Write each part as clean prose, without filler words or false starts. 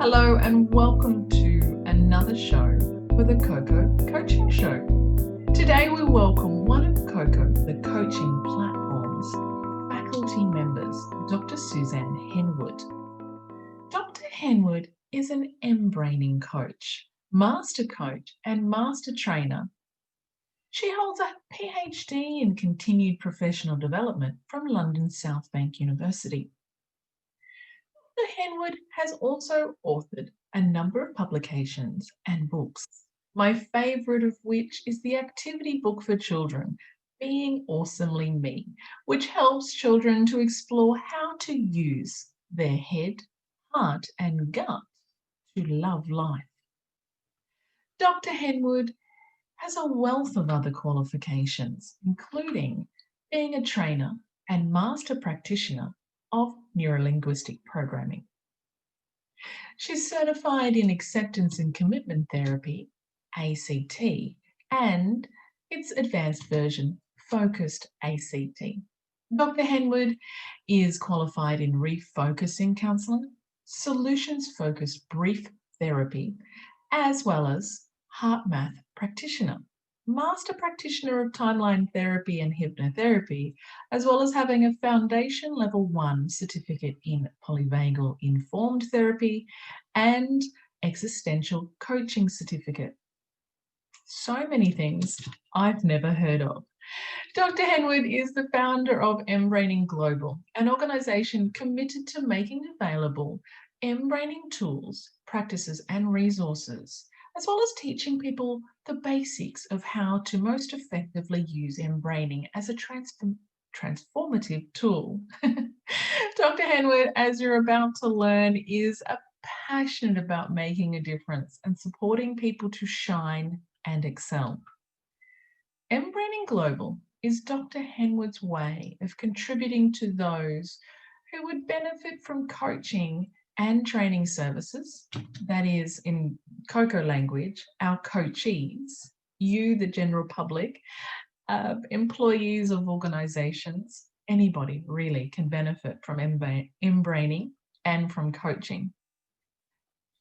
Hello and welcome to another show for the CoCo Coaching Show. Today we welcome one of CoCo, the coaching platform's faculty members, Dr Suzanne Henwood. Dr Henwood is an mBraining coach, master coach and master trainer. She holds a PhD in continued professional development from London South Bank University. Dr Henwood has also authored a number of publications and books, my favourite of which is the activity book for children, Being Awesomely Me, which helps children to explore how to use their head, heart and gut to love life. Dr Henwood has a wealth of other qualifications, including being a trainer and master practitioner of Neuro-Linguistic programming. She's certified in Acceptance and Commitment Therapy, ACT, and its advanced version, Focused ACT. Dr Henwood is qualified in Refocusing Counselling, Solutions-Focused Brief Therapy, as well as Heartmath Practitioner, Master Practitioner of Timeline Therapy and Hypnotherapy, as well as having a Foundation Level 1 certificate in Polyvagal Informed Therapy and Existential Coaching Certificate. So many things I've never heard of. Dr Henwood is the founder of mBraining Global, an organisation committed to making available mBraining tools, practices and resources, as well as teaching people the basics of how to most effectively use mBraining as a transformative tool. Dr Henwood, as you're about to learn, is passionate about making a difference and supporting people to shine and excel. mBraining Global is Dr Henwood's way of contributing to those who would benefit from coaching and training services, that is, in CoCo language, our coachees, you, the general public, employees of organisations, anybody really can benefit from mBraining and from coaching.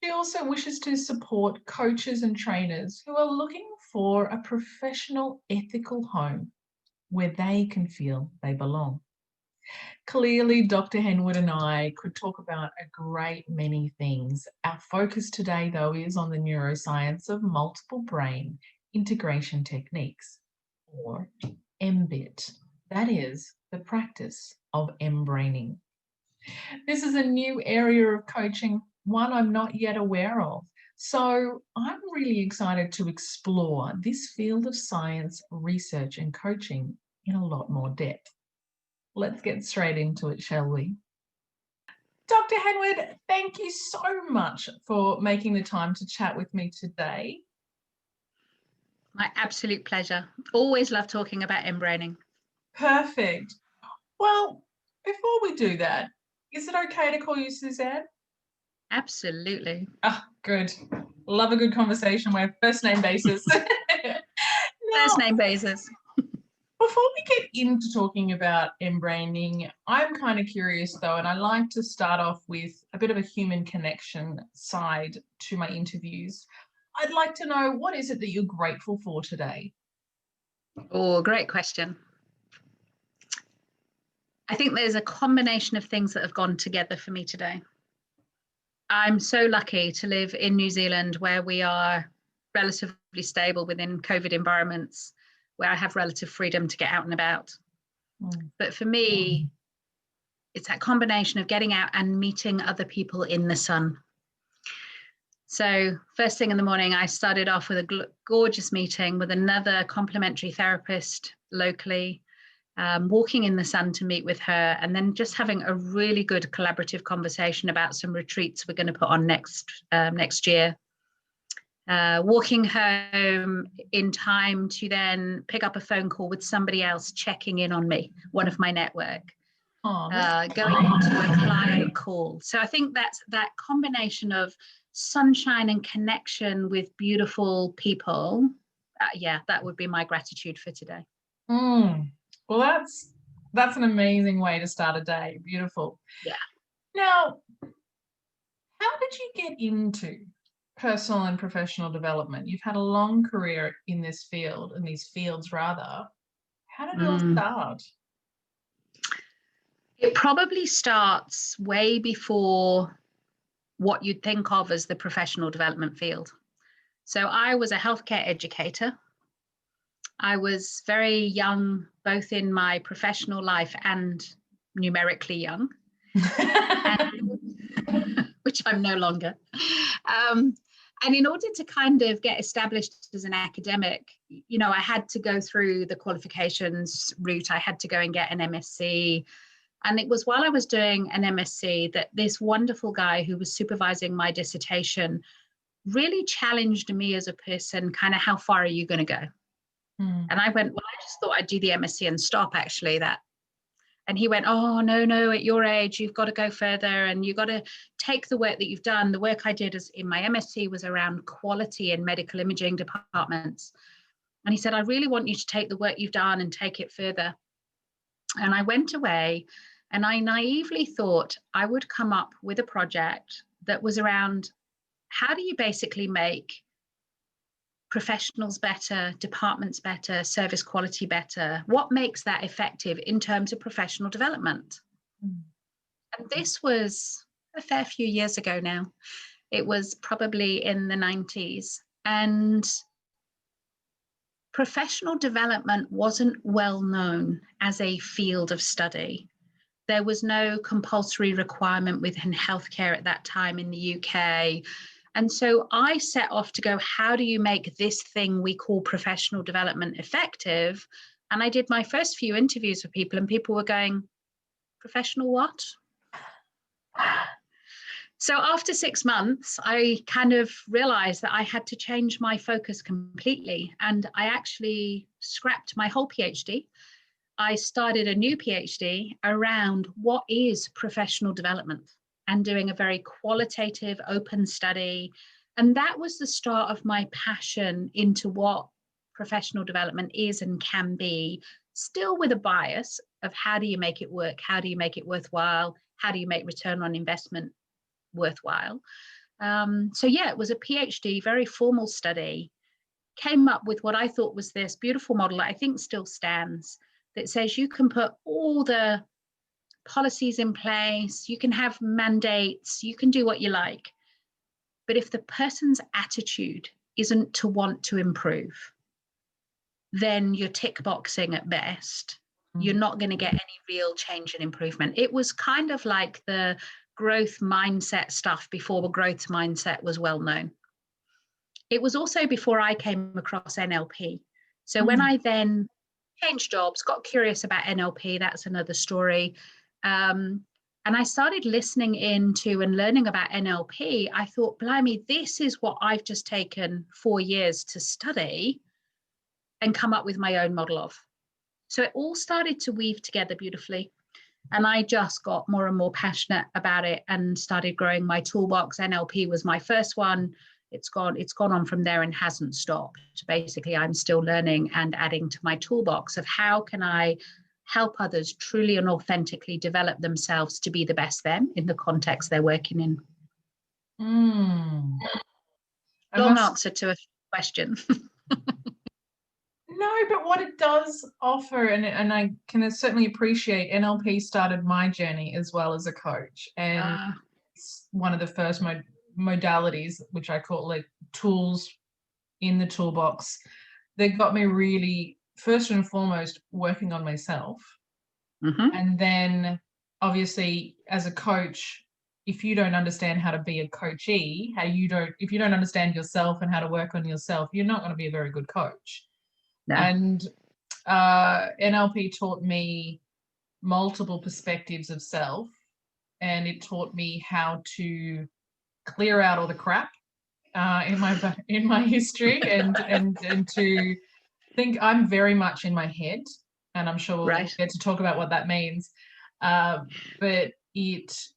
She also wishes to support coaches and trainers who are looking for a professional, ethical home where they can feel they belong. Clearly, Dr Henwood and I could talk about a great many things. Our focus today, though, is on the neuroscience of multiple brain integration techniques, or MBIT. That is the practice of mBraining. This is a new area of coaching, one I'm not yet aware of. So I'm really excited to explore this field of science, research and coaching in a lot more depth. Let's get straight into it, shall we? Dr Henwood, thank you so much for making the time to chat with me today. My absolute pleasure. Always love talking about mBraining. Perfect. Well, before we do that, is it okay to call you Suzanne? Absolutely. Ah, good. Love a good conversation where first name basis. First name basis. Before we get into talking about mBraining, I'm kind of curious though, and I like to start off with a bit of a human connection side to my interviews. I'd like to know, what is it that you're grateful for today? Oh, great question. I think there's a combination of things that have gone together for me today. I'm so lucky to live in New Zealand, where we are relatively stable within COVID environments, where I have relative freedom to get out and about. But for me, it's that combination of getting out and meeting other people in the sun. So first thing in the morning, I started off with a gorgeous meeting with another complementary therapist locally, walking in the sun to meet with her, and then just having a really good collaborative conversation about some retreats we're going to put on next year. Walking home in time to then pick up a phone call with somebody else checking in on me, one of my network, going into a client call. So I think that's that combination of sunshine and connection with beautiful people. Yeah, that would be my gratitude for today. Well, that's an amazing way to start a day. Beautiful. Yeah. Now, How did you get into personal and professional development? You've had a long career in this field, in these fields rather. How did it all start? It probably starts way before what you'd think of as the professional development field. So I was a healthcare educator. I was very young, both in my professional life and numerically young, which I'm no longer. And in order to kind of get established as an academic, you know, I had to go through the qualifications route. I had to go and get an MSc. And it was while I was doing an MSc that this wonderful guy who was supervising my dissertation really challenged me as a person, kind of, how far are you going to go? And I went, well, I just thought I'd do the MSc and stop, actually. And he went, oh, no, at your age, you've got to go further, and you've got to take the work that you've done. The work I did in my MSc was around quality in medical imaging departments. And he said, I really want you to take the work you've done and take it further. And I went away, and I naively thought I would come up with a project that was around, how do you basically make professionals better, departments better, service quality better? What makes that effective in terms of professional development? And this was a fair few years ago now. It was probably in the 90s. And professional development wasn't well known as a field of study. There was no compulsory requirement within healthcare at that time in the UK. And so I set off to go, how do you make this thing we call professional development effective? And I did my first few interviews with people, and people were going, professional what? So after 6 months, I kind of realized that I had to change my focus completely. And I actually scrapped my whole PhD. I started a new PhD around what is professional development, and doing a very qualitative, open study. And that was the start of my passion into what professional development is and can be, still with a bias of how do you make it work? How do you make it worthwhile? How do you make return on investment worthwhile? So yeah, it was a PhD, very formal study, came up with what I thought was this beautiful model that I think still stands, that says you can put all the policies in place, you can have mandates, you can do what you like. But if the person's attitude isn't to want to improve, then you're tick boxing at best. You're not going to get any real change and improvement. It was kind of like the growth mindset stuff before the growth mindset was well known. It was also before I came across NLP. So when I then changed jobs, got curious about NLP, that's another story. And I started listening into and learning about NLP. I thought, blimey, this is what I've just taken 4 years to study and come up with my own model of. So it all started to weave together beautifully. And I just got more and more passionate about it and started growing my toolbox. NLP was my first one. It's gone on from there and hasn't stopped. Basically, I'm still learning and adding to my toolbox of how can I help others truly and authentically develop themselves to be the best them in the context they're working in. Long answer to a question. No, but what it does offer, and I can certainly appreciate, NLP started my journey as well as a coach, and it's one of the first modalities, which I call like tools in the toolbox, that got me really, first and foremost, working on myself. And then obviously as a coach, if you don't understand how to be a coachee, if you don't understand yourself and how to work on yourself, you're not going to be a very good coach. No. And NLP taught me multiple perspectives of self, and it taught me how to clear out all the crap in my history, and to think I'm very much in my head, and I'm sure we'll get to talk about what that means. But it's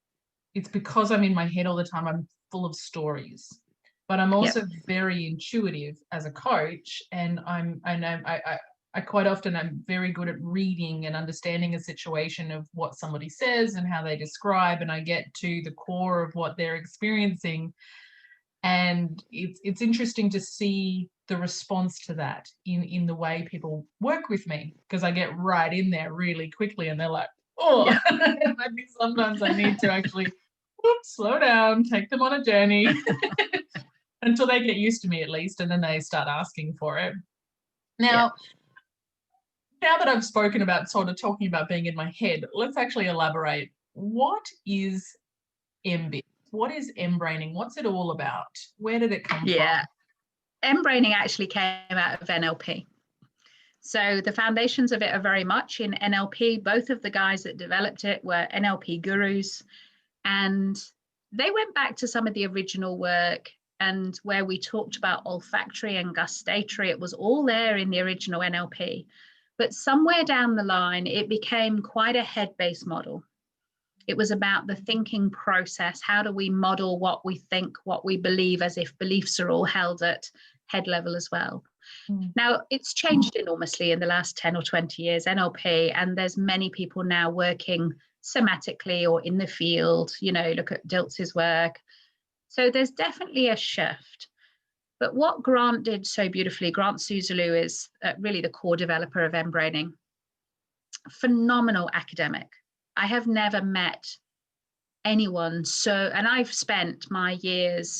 because I'm in my head all the time. I'm full of stories. But I'm also very intuitive as a coach, and I I quite often am very good at reading and understanding a situation of what somebody says and how they describe, and I get to the core of what they're experiencing. And it's interesting to see the response to that in the way people work with me, because I get right in there really quickly and they're like, oh, Yeah. I think sometimes I need to actually slow down, take them on a journey until they get used to me at least, and then they start asking for it. Now that I've spoken about sort of talking about being in my head, let's actually elaborate. What is MBIT? What is mBraining? What's it all about? Where did it come from? mBraining actually came out of NLP. So the foundations of it are very much in NLP. Both of the guys that developed it were NLP gurus, and they went back to some of the original work, and where we talked about olfactory and gustatory, it was all there in the original NLP. But somewhere down the line, it became quite a head-based model. It was about the thinking process. How do we model what we think, what we believe, as if beliefs are all held at head level as well. Now, it's changed enormously in the last 10 or 20 years, NLP, and there's many people now working somatically or in the field, look at Diltz's work. So there's definitely a shift. But what Grant did so beautifully, Grant Suzulu is really the core developer of mBraining. Phenomenal academic. I have never met anyone and I've spent my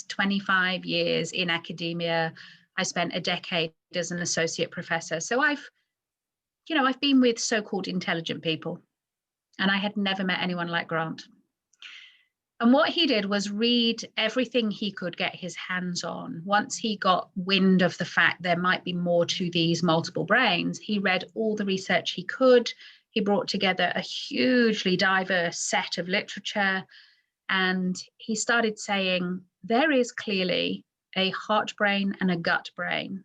25 years in academia. I spent a decade as an associate professor. So I've been with so-called intelligent people, and I had never met anyone like Grant. And what he did was read everything he could get his hands on. Once he got wind of the fact there might be more to these multiple brains, he read all the research he could. He brought together a hugely diverse set of literature, and he started saying, there is clearly a heart brain and a gut brain,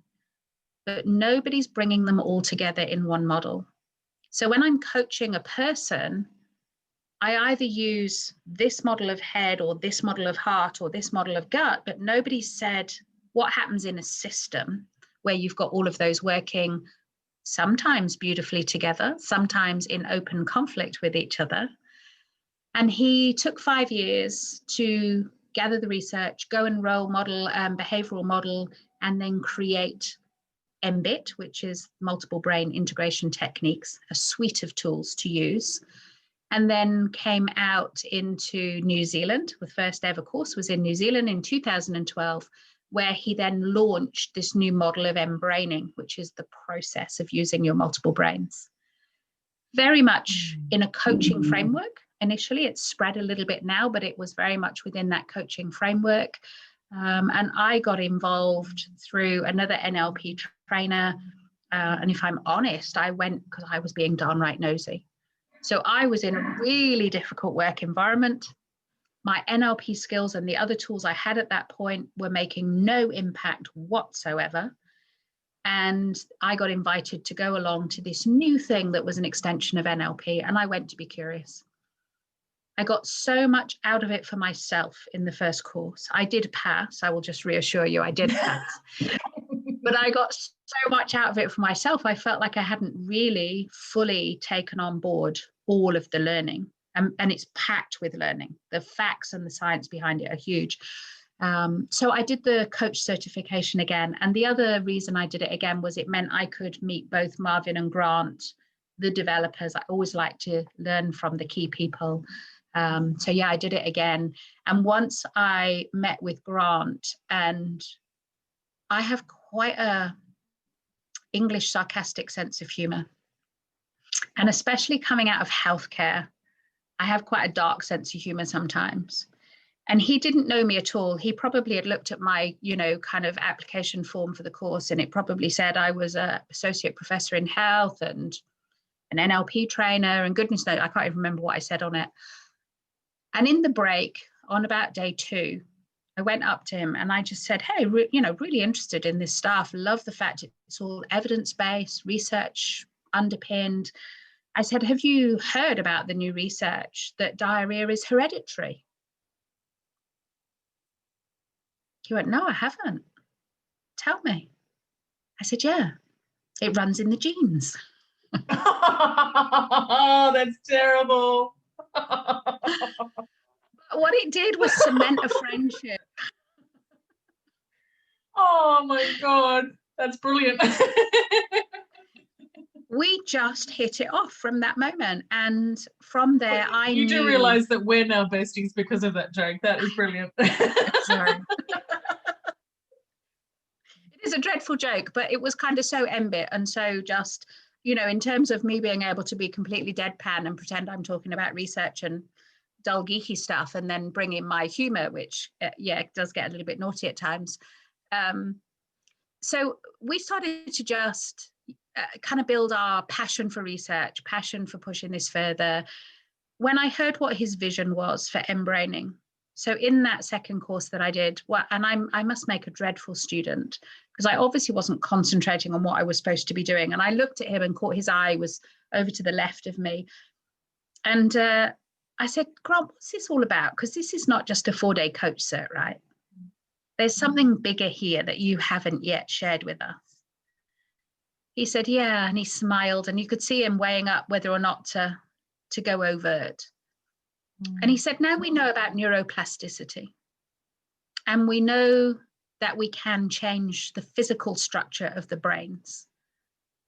but nobody's bringing them all together in one model. So when I'm coaching a person, I either use this model of head or this model of heart or this model of gut, but nobody said what happens in a system where you've got all of those working sometimes beautifully together, sometimes in open conflict with each other. And he took 5 years to gather the research, go and role model, behavioral model, and then create mBit, which is multiple brain integration techniques, a suite of tools to use. And then came out into New Zealand. The first ever course was in New Zealand in 2012, where he then launched this new model of mBraining, which is the process of using your multiple brains. Very much in a coaching framework. Initially, it's spread a little bit now, but it was very much within that coaching framework. And I got involved through another NLP trainer. And if I'm honest, I went because I was being downright nosy. So I was in a really difficult work environment. My NLP skills and the other tools I had at that point were making no impact whatsoever. And I got invited to go along to this new thing that was an extension of NLP, and I went to be curious. I got so much out of it for myself in the first course. I did pass. I will just reassure you, I did pass. But I got so much out of it for myself. I felt like I hadn't really fully taken on board all of the learning. And it's packed with learning. The facts and the science behind it are huge. So I did the coach certification again. And the other reason I did it again was it meant I could meet both Marvin and Grant, the developers. I always like to learn from the key people. So yeah, I did it again. And once I met with Grant, and I have quite a English sarcastic sense of humor. And especially coming out of healthcare, I have quite a dark sense of humor sometimes. And he didn't know me at all. He probably had looked at my, kind of application form for the course, and it probably said I was an associate professor in health and an NLP trainer, and goodness knows, I can't even remember what I said on it. And in the break, on about day 2, I went up to him and I just said, hey, really interested in this stuff. Love the fact it's all evidence-based, research underpinned. I said, have you heard about the new research that diarrhea is hereditary? He went, no, I haven't. Tell me. I said, yeah. It runs in the genes. Oh, that's terrible. What it did was cement a friendship. Oh my God, that's brilliant. We just hit it off from that moment. And from there, I you knew. do realize that we're now besties because of that joke. That is brilliant. Sorry. It is a dreadful joke, but it was kind of so mbit and so just, you know, in terms of me being able to be completely deadpan and pretend I'm talking about research and dull geeky stuff and then bring in my humor, which it does get a little bit naughty at times. So we started to just kind of build our passion for research, passion for pushing this further. When I heard what his vision was for mBraining, so in that second course that I did, and I must make a dreadful student because I obviously wasn't concentrating on what I was supposed to be doing. And I looked at him and caught his eye was over to the left of me. And I said, Grant, what's this all about? Because this is not just a 4-day coach cert, right? There's something bigger here that you haven't yet shared with us. He said, yeah, and he smiled and you could see him weighing up whether or not to go overt. And he said, now we know about neuroplasticity and we know that we can change the physical structure of the brains.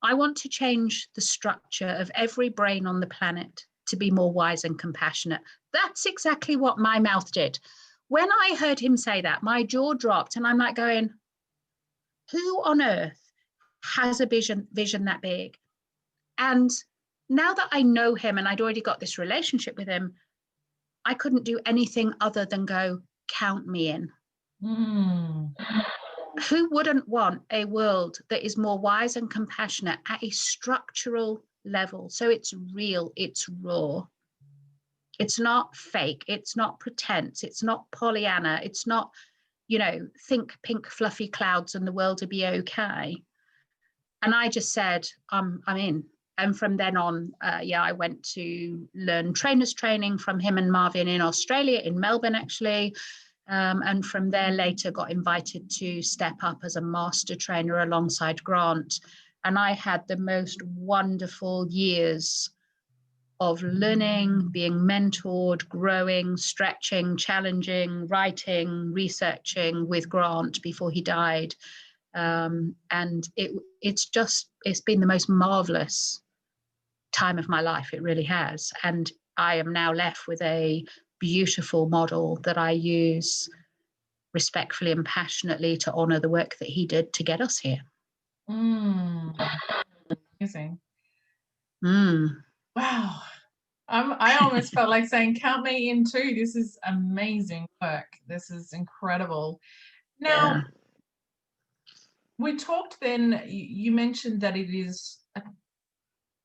I want to change the structure of every brain on the planet to be more wise and compassionate. That's exactly what my mouth did. When I heard him say that, my jaw dropped and I'm like going, who on earth has a vision that big? And now that I know him and I'd already got this relationship with him, I couldn't do anything other than go, count me in. Who wouldn't want a world that is more wise and compassionate at a structural level? So it's real, it's raw. It's not fake, it's not pretense, it's not Pollyanna, it's not, you know, think pink fluffy clouds and the world will be okay. And I just said, I'm in. And from then on, I went to learn trainers training from him and Marvin in Australia, in Melbourne, actually. And from there later got invited to step up as a master trainer alongside Grant. And I had the most wonderful years of learning, being mentored, growing, stretching, challenging, writing, researching with Grant before he died. And it's been the most marvelous time of my life. It really has. And I am now left with a beautiful model that I use respectfully and passionately to honor the work that he did to get us here. Amazing. Wow. I almost felt like saying, count me in too. This is amazing work. This is incredible. Now, we talked then, you mentioned that it is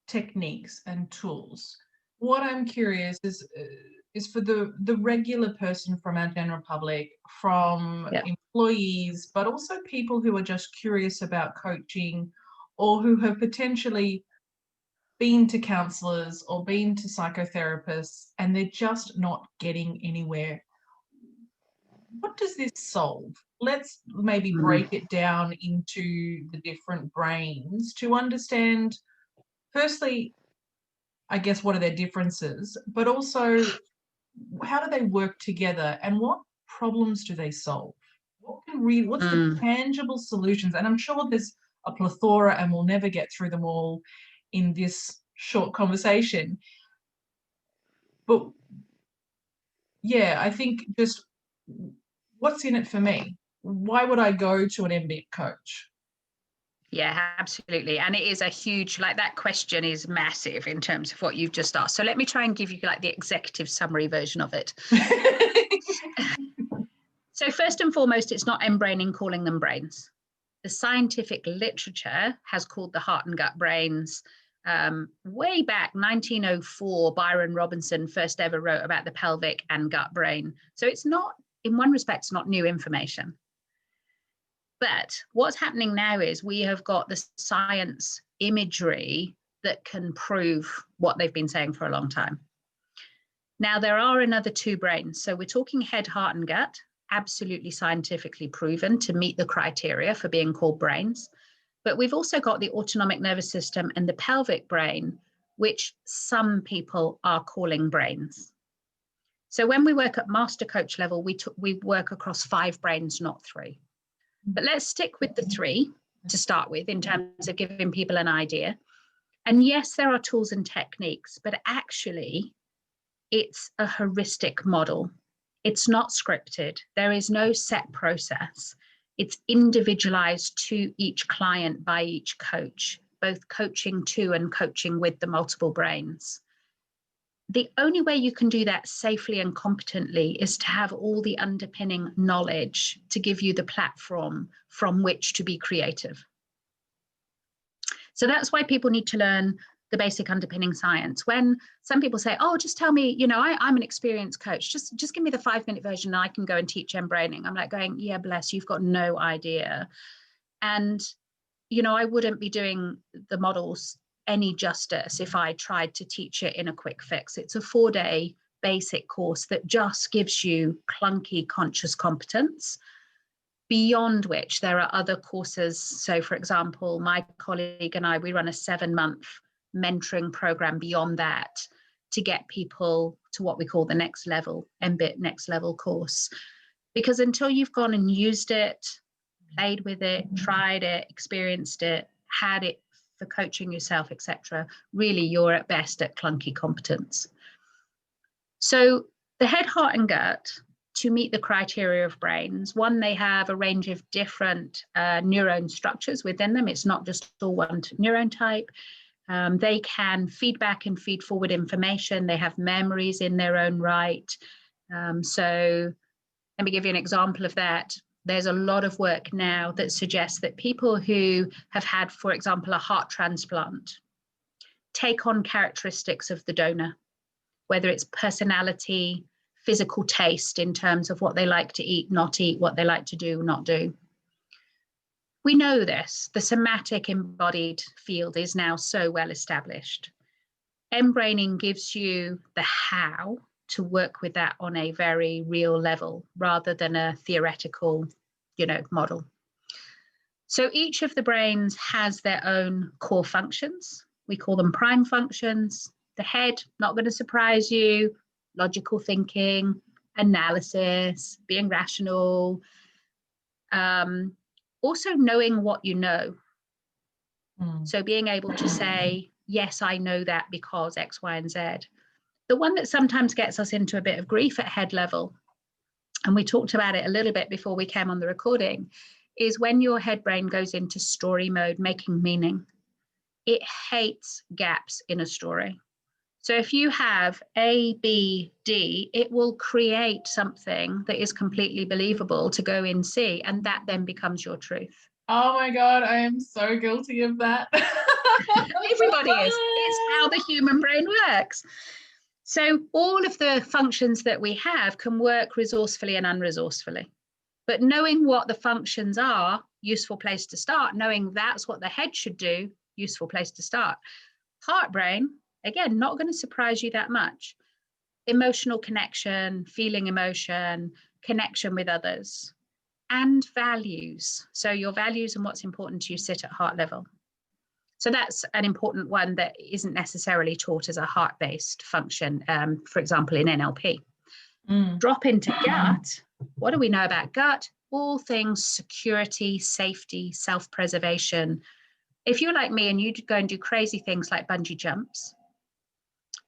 techniques and tools. What I'm curious is for the regular person from our general public, from employees, but also people who are just curious about coaching or who have potentially been to counselors or been to psychotherapists and they're just not getting anywhere. What does this solve? Let's maybe break it down into the different brains to understand, firstly, I guess, what are their differences, but also how do they work together and what problems do they solve? What's the tangible solutions? And I'm sure there's a plethora and we'll never get through them all in this short conversation. But yeah, I think just what's in it for me? Why would I go to an MBIT coach? Yeah, absolutely. And it is a huge, like that question is massive in terms of what you've just asked. So let me try and give you like the executive summary version of it. So first and foremost, it's not mBraining calling them brains. The scientific literature has called the heart and gut brains. Way back 1904, Byron Robinson first ever wrote about the pelvic and gut brain. So it's not, in one respect, it's not new information. But what's happening now is we have got the science imagery that can prove what they've been saying for a long time. Now, there are another two brains. So we're talking head, heart, and gut, absolutely scientifically proven to meet the criteria for being called brains. But we've also got the autonomic nervous system and the pelvic brain, which some people are calling brains. So when we work at master coach level, we work across 5 brains, not 3. But let's stick with the 3 to start with in terms of giving people an idea. And yes, there are tools and techniques, but actually it's a heuristic model. It's not scripted. There is no set process. It's individualized to each client by each coach, both coaching to and coaching with the multiple brains. The only way you can do that safely and competently is to have all the underpinning knowledge to give you the platform from which to be creative. So that's why people need to learn the basic underpinning science. When some people say, oh, just tell me, I'm an experienced coach, just give me the 5-minute version and I can go and teach mBraining. I'm like going, yeah, bless, you've got no idea. And, I wouldn't be doing the models any justice if I tried to teach it in a quick fix. It's a 4-day basic course that just gives you clunky conscious competence, beyond which there are other courses. So for example, my colleague and I, we run a 7-month mentoring program beyond that to get people to what we call the next level, MBIT next level course. Because until you've gone and used it, played with it, tried it, experienced it, had it for coaching yourself, etc., really you're at best at clunky competence. So the head, heart and gut, to meet the criteria of brains, one, they have a range of different neuron structures within them. It's not just all one neuron type. They can feed back and feed forward information. They have memories in their own right. So let me give you an example of that. There's a lot of work now that suggests that people who have had, for example, a heart transplant take on characteristics of the donor, whether it's personality, physical taste in terms of what they like to eat, not eat, what they like to do, not do. We know this. The somatic embodied field is now so well established. mBraining gives you the how to work with that on a very real level rather than a theoretical, model. So each of the brains has their own core functions. We call them prime functions. The head, not going to surprise you, logical thinking, analysis, being rational, also knowing what you know. So being able to say, yes, I know that because X, Y, and Z. The one that sometimes gets us into a bit of grief at head level, and we talked about it a little bit before we came on the recording, is when your head brain goes into story mode, making meaning. It hates gaps in a story. So if you have A, B, D, it will create something that is completely believable to go in C, and that then becomes your truth. Oh my God, I am so guilty of that. Everybody is. It's how the human brain works. So all of the functions that we have can work resourcefully and unresourcefully. But knowing what the functions are, useful place to start. Knowing that's what the head should do, useful place to start. Heart brain, again, not going to surprise you that much. Emotional connection, feeling emotion, connection with others, and values. So your values and what's important to you sit at heart level. So that's an important one that isn't necessarily taught as a heart-based function, for example, in NLP. Drop into gut. What do we know about gut? All things security, safety, self-preservation. If you're like me and you go and do crazy things like bungee jumps,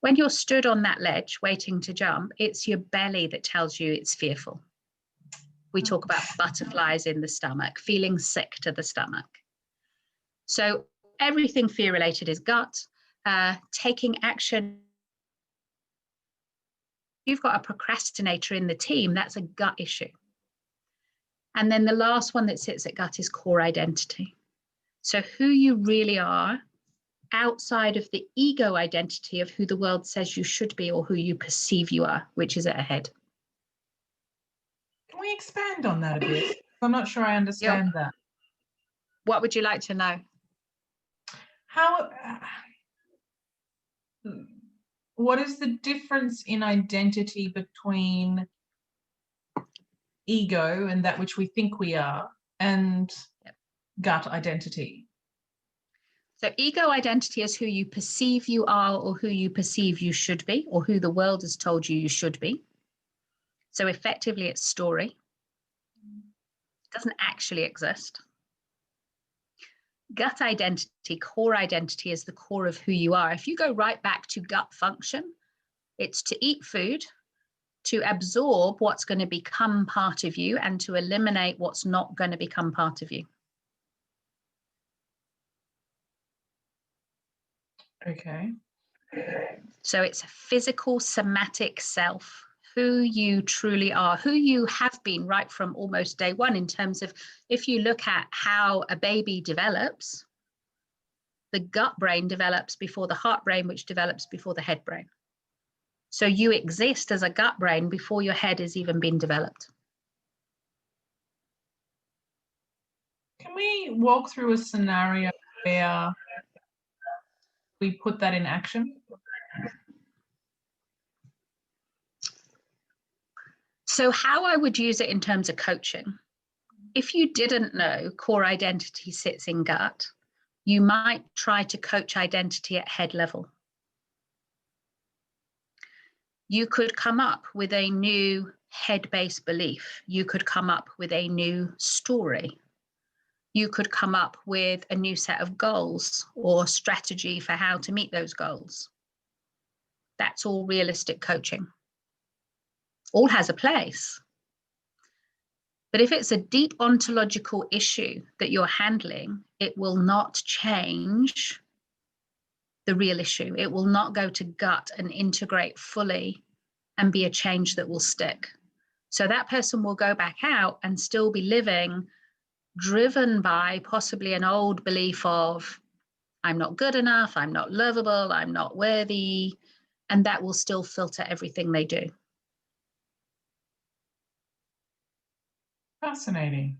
when you're stood on that ledge waiting to jump, it's your belly that tells you it's fearful. We talk about butterflies in the stomach, feeling sick to the stomach. So everything fear-related is gut. Taking action. You've got a procrastinator in the team, that's a gut issue. And then the last one that sits at gut is core identity. So who you really are outside of the ego identity of who the world says you should be or who you perceive you are, which is at a head. Can we expand on that a bit? I'm not sure I understand that. What would you like to know? What is the difference in identity between ego and that which we think we are and gut identity? So ego identity is who you perceive you are, or who you perceive you should be, or who the world has told you you should be. So effectively, it's story. It doesn't actually exist. Gut identity, core identity, is the core of who you are. If you go right back to gut function, it's to eat food, to absorb what's going to become part of you, and to eliminate what's not going to become part of you. Okay. So it's a physical, somatic self, who you truly are, who you have been right from almost day one, in terms of, if you look at how a baby develops, the gut brain develops before the heart brain, which develops before the head brain. So you exist as a gut brain before your head has even been developed. Can we walk through a scenario where we put that in action? So how I would use it in terms of coaching, if you didn't know core identity sits in gut, you might try to coach identity at head level. You could come up with a new head-based belief. You could come up with a new story. You could come up with a new set of goals or strategy for how to meet those goals. That's all realistic coaching. All has a place. But if it's a deep ontological issue that you're handling, it will not change the real issue. It will not go to gut and integrate fully and be a change that will stick. So that person will go back out and still be living driven by possibly an old belief of, I'm not good enough, I'm not lovable, I'm not worthy, and that will still filter everything they do. Fascinating.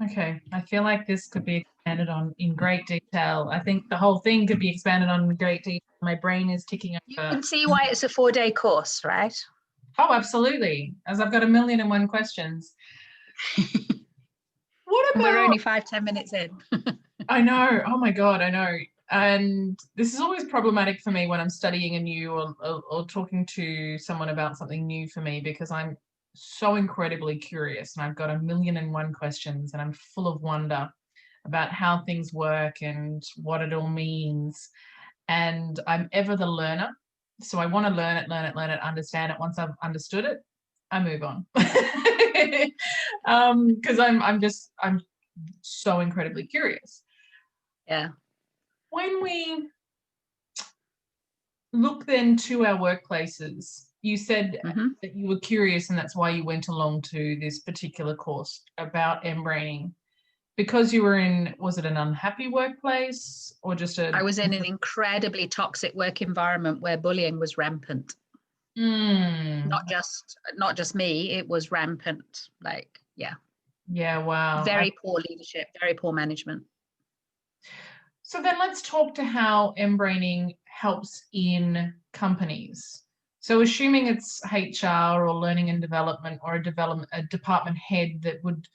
Okay, I feel like this could be expanded on in great detail. I think the whole thing could be expanded on in great detail. My brain is ticking over. You can see why it's a 4-day course, right? Oh, absolutely. As I've got 1,000,001 questions. What about... We're only 5-10 minutes in. I know. Oh my God, I know. And this is always problematic for me when I'm studying a new or talking to someone about something new for me, because I'm so incredibly curious and I've got 1,000,001 questions and I'm full of wonder about how things work and what it all means. And I'm ever the learner. So I want to learn it, understand it. Once I've understood it, I move on. Because I'm so incredibly curious. Yeah. When we look then to our workplaces, you said that you were curious and that's why you went along to this particular course about mBraining. Because you were in, was it an unhappy workplace or just a... I was in an incredibly toxic work environment where bullying was rampant. Not just me, it was rampant. Like, yeah. Yeah, wow. Very poor leadership, very poor management. So then let's talk to how mBraining helps in companies. So assuming it's HR or learning and development or a department head that would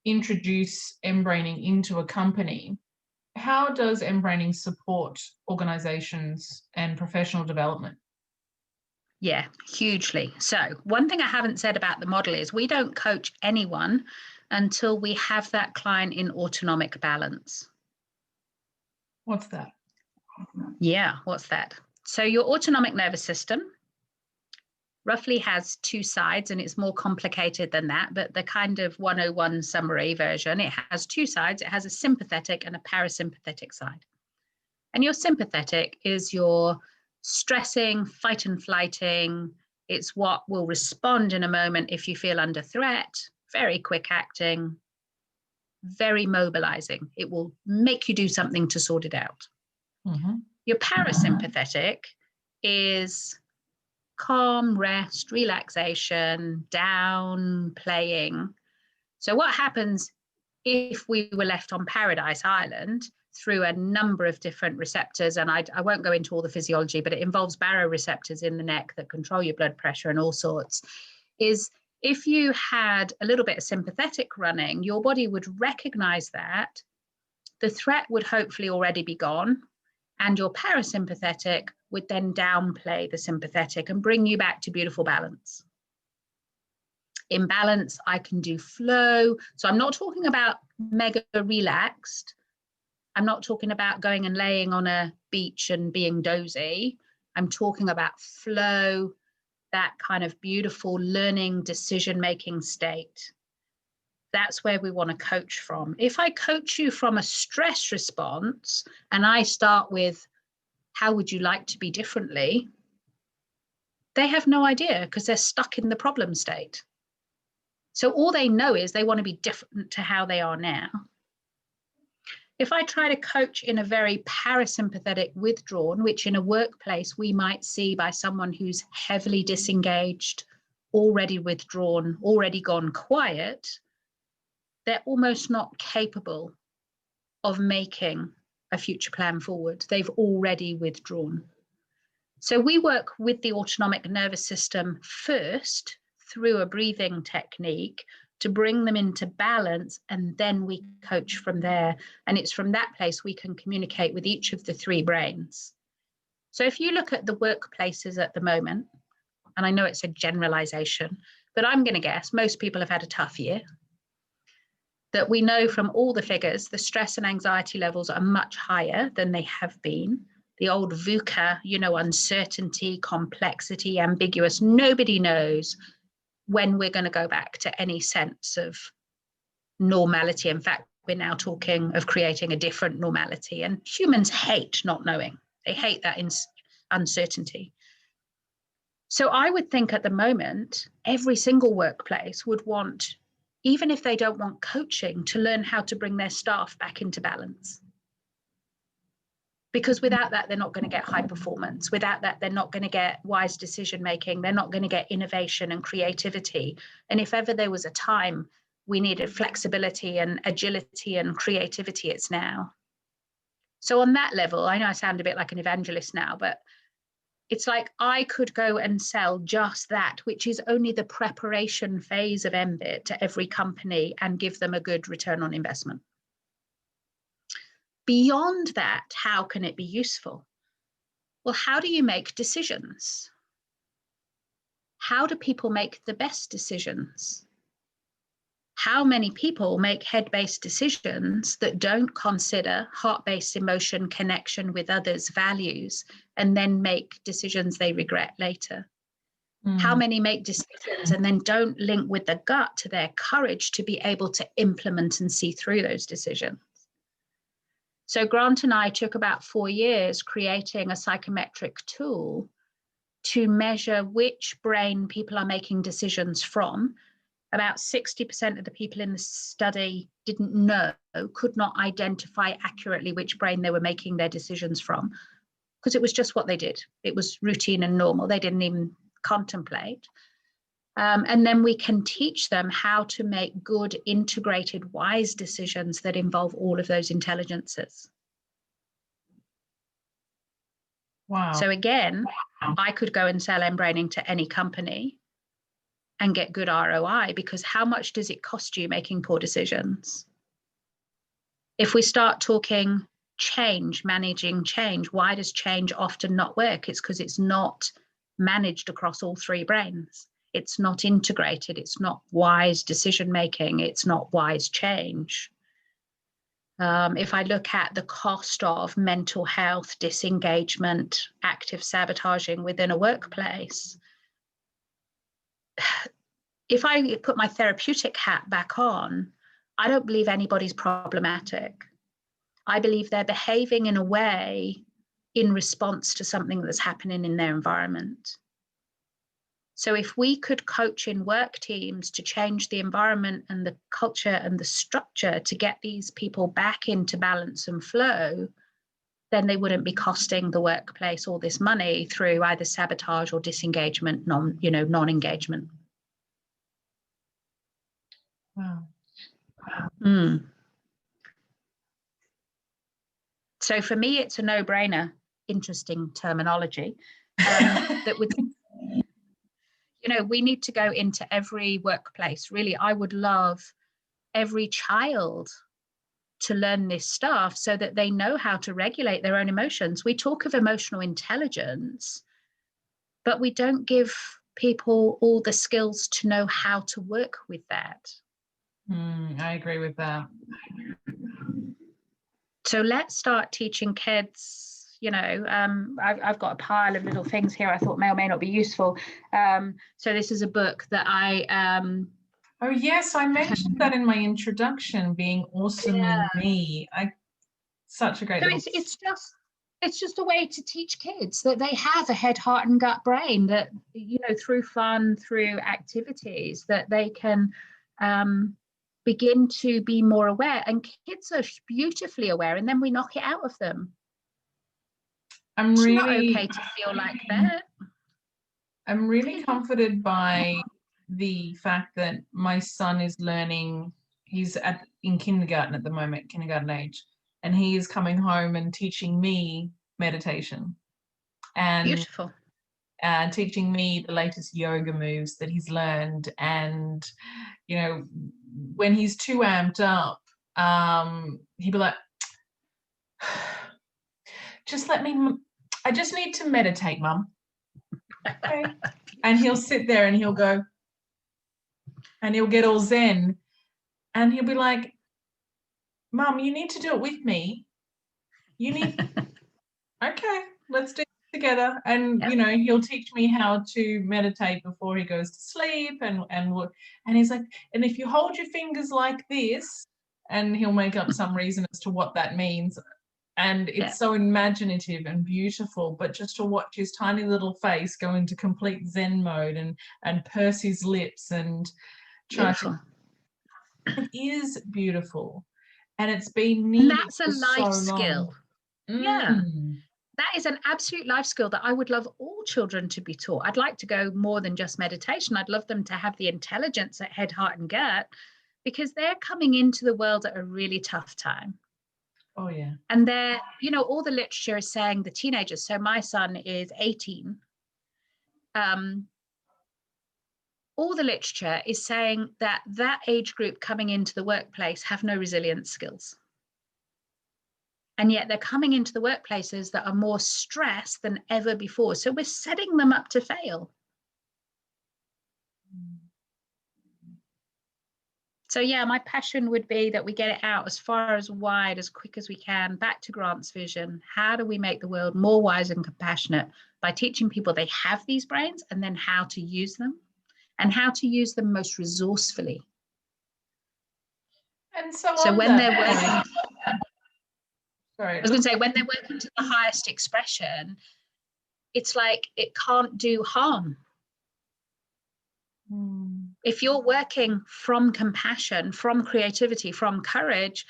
introduce mBraining into a company, how does mBraining support organizations and professional development? Yeah, hugely. So one thing I haven't said about the model is we don't coach anyone until we have that client in autonomic balance. What's that? Yeah, what's that? So your autonomic nervous system roughly has 2 sides, and it's more complicated than that, but the kind of 101 summary version, it has 2 sides. It has a sympathetic and a parasympathetic side. And your sympathetic is your stressing, fight and flighting. It's what will respond in a moment if you feel under threat, very quick acting, very mobilizing. It will make you do something to sort it out. Your parasympathetic is calm, rest, relaxation, down, playing. So what happens if we were left on Paradise Island through a number of different receptors, and I won't go into all the physiology, but it involves baroreceptors in the neck that control your blood pressure and all sorts, is If you had a little bit of sympathetic running, your body would recognize that. The threat would hopefully already be gone, and your parasympathetic would then downplay the sympathetic and bring you back to beautiful balance. In balance, I can do flow. So I'm not talking about mega relaxed. I'm not talking about going and laying on a beach and being dozy. I'm talking about flow, that kind of beautiful learning, decision-making state. That's where we want to coach from. If I coach you from a stress response and I start with, how would you like to be differently? They have no idea because they're stuck in the problem state. So all they know is they want to be different to how they are now. If I try to coach in a very parasympathetic withdrawn, which in a workplace we might see by someone who's heavily disengaged, already withdrawn, already gone quiet, they're almost not capable of making a future plan forward. They've already withdrawn. So we work with the autonomic nervous system first through a breathing technique to bring them into balance, and then we coach from there. And it's from that place we can communicate with each of the three brains. So if you look at the workplaces at the moment, and I know it's a generalization, but I'm going to guess most people have had a tough year. That we know from all the figures, the stress and anxiety levels are much higher than they have been. The old VUCA, uncertainty, complexity, ambiguous. Nobody knows when we're going to go back to any sense of normality. In fact, we're now talking of creating a different normality. And humans hate not knowing. They hate that uncertainty. So I would think at the moment, every single workplace would want, even if they don't want coaching, to learn how to bring their staff back into balance. Because without that, they're not going to get high performance. Without that, they're not going to get wise decision-making. They're not going to get innovation and creativity. And if ever there was a time we needed flexibility and agility and creativity, it's now. So on that level, I know I sound a bit like an evangelist now, but it's like I could go and sell just that, which is only the preparation phase of MBIT, to every company and give them a good return on investment. Beyond that, how can it be useful? Well, how do you make decisions? How do people make the best decisions? How many people make head-based decisions that don't consider heart-based emotion, connection with others, values, and then make decisions they regret later? How many make decisions and then don't link with the gut to their courage to be able to implement and see through those decisions? So Grant and I took about 4 years creating a psychometric tool to measure which brain people are making decisions from. About 60% of the people in the study didn't know, could not identify accurately which brain they were making their decisions from, because it was just what they did. It was routine and normal. They didn't even contemplate. And then we can teach them how to make good, integrated, wise decisions that involve all of those intelligences. Wow. So again, I could go and sell mBraining to any company and get good ROI, because how much does it cost you making poor decisions? If we start talking change, managing change, why does change often not work? It's because it's not managed across all three brains. It's not integrated. It's not wise decision-making. It's not wise change. If I look at the cost of mental health, disengagement, active sabotaging within a workplace, if I put my therapeutic hat back on, I don't believe anybody's problematic. I believe they're behaving in a way in response to something that's happening in their environment. So if we could coach in work teams to change the environment and the culture and the structure to get these people back into balance and flow, then they wouldn't be costing the workplace all this money through either sabotage or disengagement, non-engagement. Wow. So for me, it's a no-brainer. Interesting terminology. That would, we need to go into every workplace. Really, I would love every child to learn this stuff so that they know how to regulate their own emotions. We talk of emotional intelligence, but we don't give people all the skills to know how to work with that. I agree with that. So let's start teaching kids. I've got a pile of little things here I thought may or may not be useful. So this is a book that I oh yes, I mentioned that in my introduction, being awesomely me. Such a great so little... it's just a way to teach kids that they have a head, heart and gut brain, that through fun, through activities, that they can begin to be more aware. And kids are beautifully aware, and then we knock it out of them. It's not okay to feel like that. I'm really comforted by the fact that my son is learning. He's in kindergarten at the moment, kindergarten age, and he is coming home and teaching me meditation and beautiful. Teaching me the latest yoga moves that he's learned. And when he's too amped up, he'd be like, I just need to meditate, Mum. Okay. And he'll sit there and he'll go, and he'll get all zen, and he'll be like, Mum, you need to do it with me. You need... okay, let's do it together. And he'll teach me how to meditate before he goes to sleep, and he's like, and if you hold your fingers like this, and he'll make up some reason as to what that means. And it's so imaginative and beautiful, but just to watch his tiny little face go into complete Zen mode and purse his lips and try to... It is beautiful. And it's been needed. And that's a life skill. Yeah. That is an absolute life skill that I would love all children to be taught. I'd like to go more than just meditation. I'd love them to have the intelligence at head, heart, and gut, because they're coming into the world at a really tough time. Oh, yeah. And they're, all the literature is saying the teenagers, so my son is 18. All the literature is saying that age group coming into the workplace have no resilience skills. And yet they're coming into the workplaces that are more stressed than ever before. So we're setting them up to fail. So yeah, my passion would be that we get it out as far, as wide, as quick as we can, back to Grant's vision. How do we make the world more wise and compassionate? By teaching people they have these brains, and then how to use them, and how to use them most resourcefully. And so when they're working... Sorry. I was going to say, when they're working to the highest expression, it's like it can't do harm. If you're working from compassion, from creativity, from courage,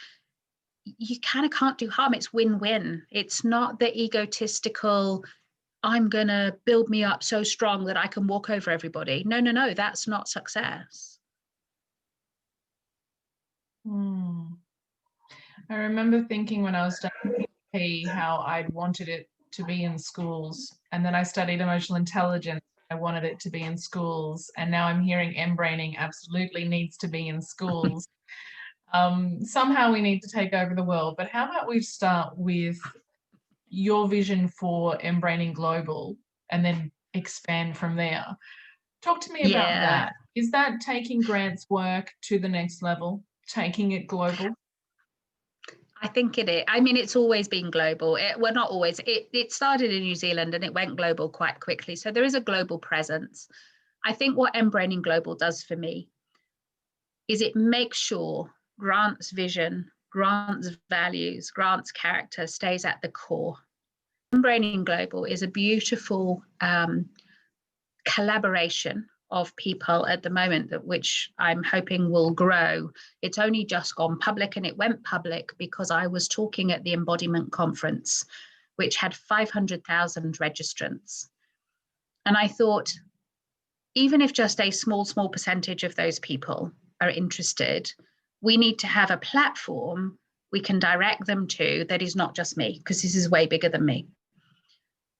you kind of can't do harm. It's win-win. It's not the egotistical, I'm going to build me up so strong that I can walk over everybody. No, that's not success. I remember thinking when I was studying PhD how I'd wanted it to be in schools, and then I studied emotional intelligence. I wanted it to be in schools, and now I'm hearing mBraining absolutely needs to be in schools. Somehow we need to take over the world, but how about we start with your vision for mBraining Global and then expand from there? Talk to me about that. Is that taking Grant's work to the next level, taking it global? I think it is. I mean, it's always been global. Well, not always. It started in New Zealand and it went global quite quickly. So there is a global presence. I think what mBraining Global does for me is it makes sure Grant's vision, Grant's values, Grant's character stays at the core. mBraining Global is a beautiful collaboration of people at the moment, which I'm hoping will grow. It's only just gone public, and it went public because I was talking at the Embodiment Conference, which had 500,000 registrants. And I thought, even if just a small percentage of those people are interested, we need to have a platform we can direct them to that is not just me, because this is way bigger than me.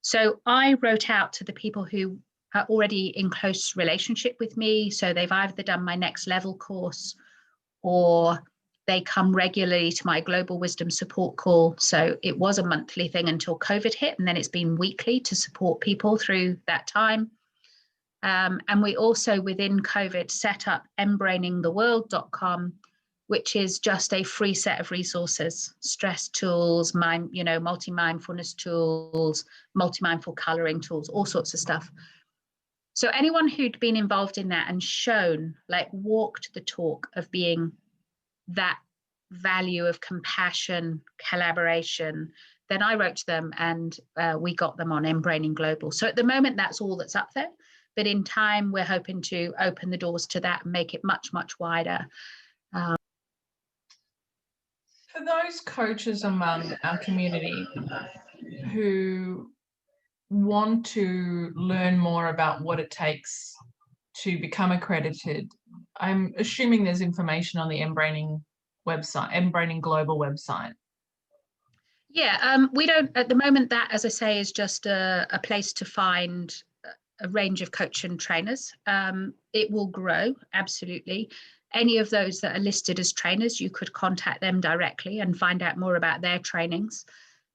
So I wrote out to the people who are already in close relationship with me. So they've either done my next level course or they come regularly to my Global Wisdom support call. So it was a monthly thing until COVID hit, and then it's been weekly to support people through that time. And we also, within COVID, set up mBrainingtheworld.com, which is just a free set of resources, stress tools, multi-mindfulness tools, multi-mindful coloring tools, all sorts of stuff. So anyone who'd been involved in that and shown, like walked the talk of being that value of compassion, collaboration, then I wrote to them and we got them on mBraining Global. So at the moment, that's all that's up there. But in time, we're hoping to open the doors to that and make it much, much wider. For those coaches among our community who want to learn more about what it takes to become accredited, I'm assuming there's information on the mBraining website, mBraining Global website. Yeah, we don't, at the moment, that, as I say, is just a place to find a range of coach and trainers. It will grow, absolutely. Any of those that are listed as trainers, you could contact them directly and find out more about their trainings.